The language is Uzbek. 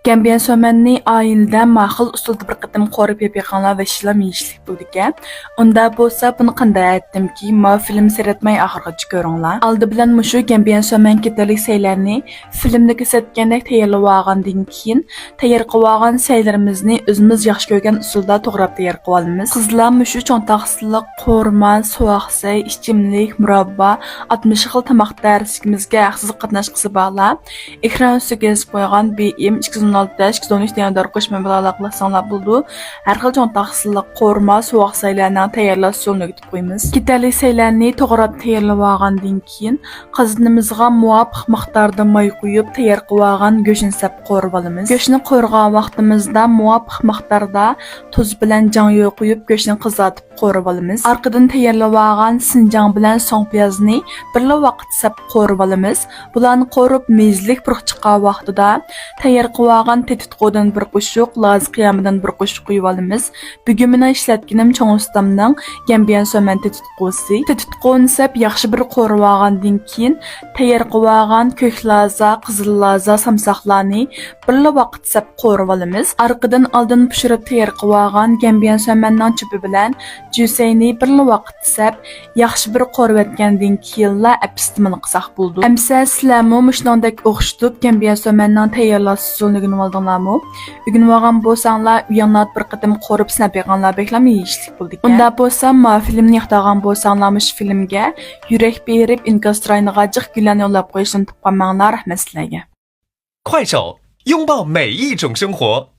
Gambian so'manni oilada ma'qul usulda bir qatim qo'rib yapaqanlar va ishlam yeyishlik bo'ldi-ku. Unda bo'lsa buni qanday aytdimki, ma film seyretmay oxirigacha ko'ringlar. Oldi bilan mushu Gambian so'man ketalik saylarni filmda ko'rsatgandek tayyorlab olgandan keyin tayyor qilib olgan saylarimizni o'zimiz yaxshi ko'rgan usulda to'g'rab tayyor qilib olamiz. Qizlar mushu cho'ntaqsizlik, qo'rma, so'aqsay, ichimlik, murabba, 60 xil tamoq darsigimizga haqsiz qatnashqisi bog'lar. Ekran ustiga yozib qo'ygan BM 2016-2013 deyandar qo'shma bilan aloqalasanglar bo'ldi. Har xil cho'ntaqsizlik, qo'rma, so'q saylarning tayyorlash usulini kutib qo'yamiz. Ketalik saylarni to'g'rab tayyorlab olgandan keyin qazonimizga muvofiq miqdorda may quyib tayyor qilib olgan go'shni sap qo'rib olamiz. Go'shni qo'rgan vaqtimizda muvofiq miqdorda tuz bilan janyo quyib go'shni qizartib qo'rib olamiz. Orqadan tayyorlab olgan sinjang bilan so'ng piyozni birla vaqt sap qo'rib olamiz. Bularni qo'rib mezlik bir chiqqan vaqtida tayyor qilib olgan tetitqo'dan bir qo'shiq, loz qiyamidan bir qo'shiq quyib olamiz. Bugünmini ishlatganim cho'ng ustamning Gambian so'man tetitqo'si. Tetitqo'ni sap yaxshi bir qo'rib olgandan keyin tayyor qilib olgan ko'k loza, qizil loza, samsoqlarni birla vaqt sap qo'rib olamiz. Orqadan oldin pishirib tayyor qilib olgan Gambian so'manning chupi bilan jusayni birla vaqt sap yaxshi bir qo'rib etgandan keyinla apistimini qilsak bo'ldi. Amsa sizlarmi mushningdek o'xshatib Gambian so'manning tayyorlash usulini o'rganib oldinglarmi? O'rganib olgan bo'lsanglar, uyanglar bir qatim qo'rib sinab yeganlar beklam yeyishlik bo'ldi. Unda bo'lsa, ma filmni yoqtirgan bo'lsanglar, mush filmga yurak berib inkastrayniga jiq gullarni yo'llab qo'yishni unutib qolmanglar, rahmat sizlarga. 快手，拥抱每一种生活。